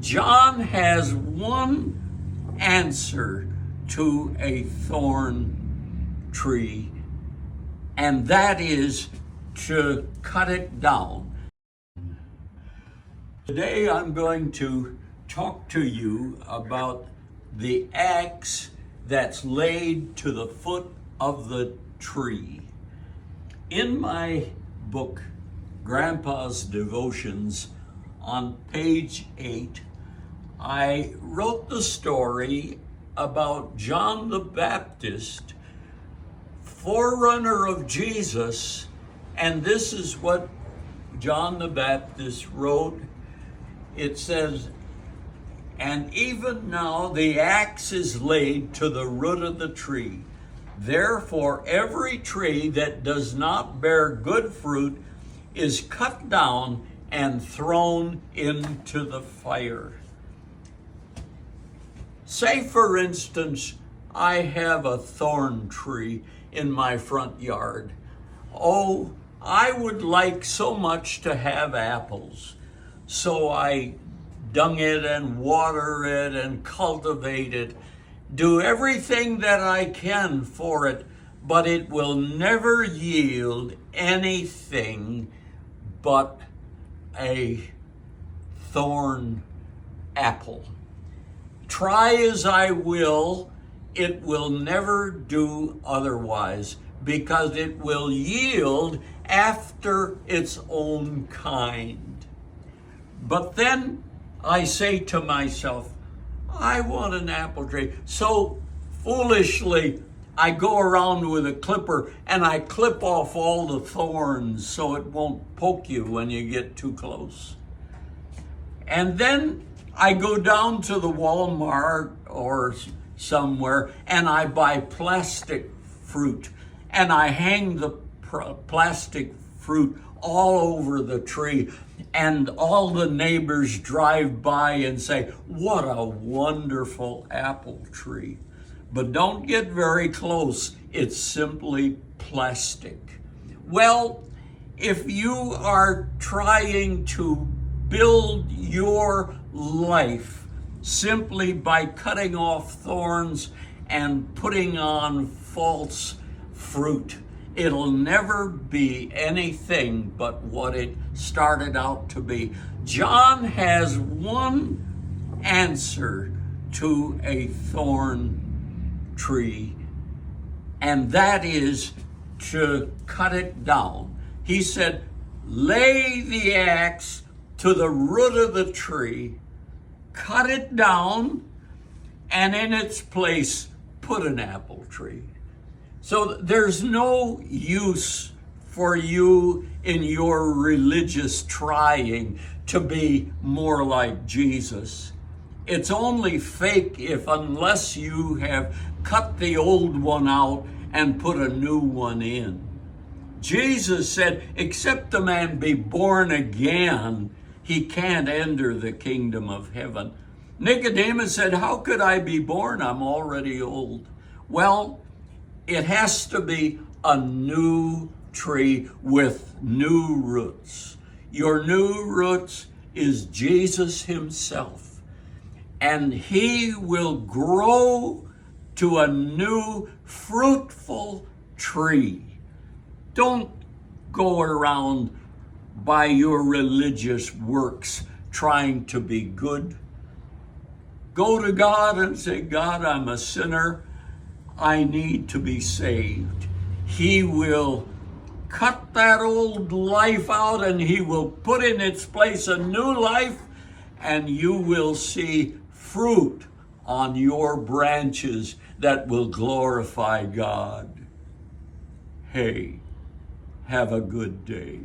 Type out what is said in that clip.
John has one answer to a thorn tree, and that is to cut it down. Today I'm going to talk to you about the axe that's laid to the foot of the tree. In my book, Grandpa's Devotions, on page 8, I wrote the story about John the Baptist, forerunner of Jesus, and this is what John the Baptist wrote. It says, "And even now the axe is laid to the root of the tree. Therefore every tree that does not bear good fruit is cut down and thrown into the fire." Say, for instance, I have a thorn tree in my front yard. Oh, I would like so much to have apples. So I dung it and water it and cultivate it, do everything that I can for it, but it will never yield anything but a thorn apple. Try as I will, it will never do otherwise, because it will yield after its own kind. But then I say to myself, I want an apple tree. So foolishly, I go around with a clipper and I clip off all the thorns so it won't poke you when you get too close. And then I go down to the Walmart or somewhere and I buy plastic fruit, and I hang the plastic fruit all over the tree, and all the neighbors drive by and say, "What a wonderful apple tree." But don't get very close. It's simply plastic. Well, if you are trying to build your life simply by cutting off thorns and putting on false fruit, it'll never be anything but what it started out to be. John has one answer to a thorn tree, and that is to cut it down. He said, lay the axe to the root of the tree, cut it down, and in its place put an apple tree. So there's no use for you in your religious trying to be more like Jesus. It's only fake unless you have cut the old one out and put a new one in. Jesus said, except a man be born again, he can't enter the kingdom of heaven. Nicodemus said, how could I be born? I'm already old. Well, it has to be a new tree with new roots. Your new roots is Jesus himself, and he will grow to a new fruitful tree. Don't go around by your religious works trying to be good. Go to God and say, God, I'm a sinner. I need to be saved. He will cut that old life out and he will put in its place a new life, and you will see fruit on your branches that will glorify God. Hey, have a good day.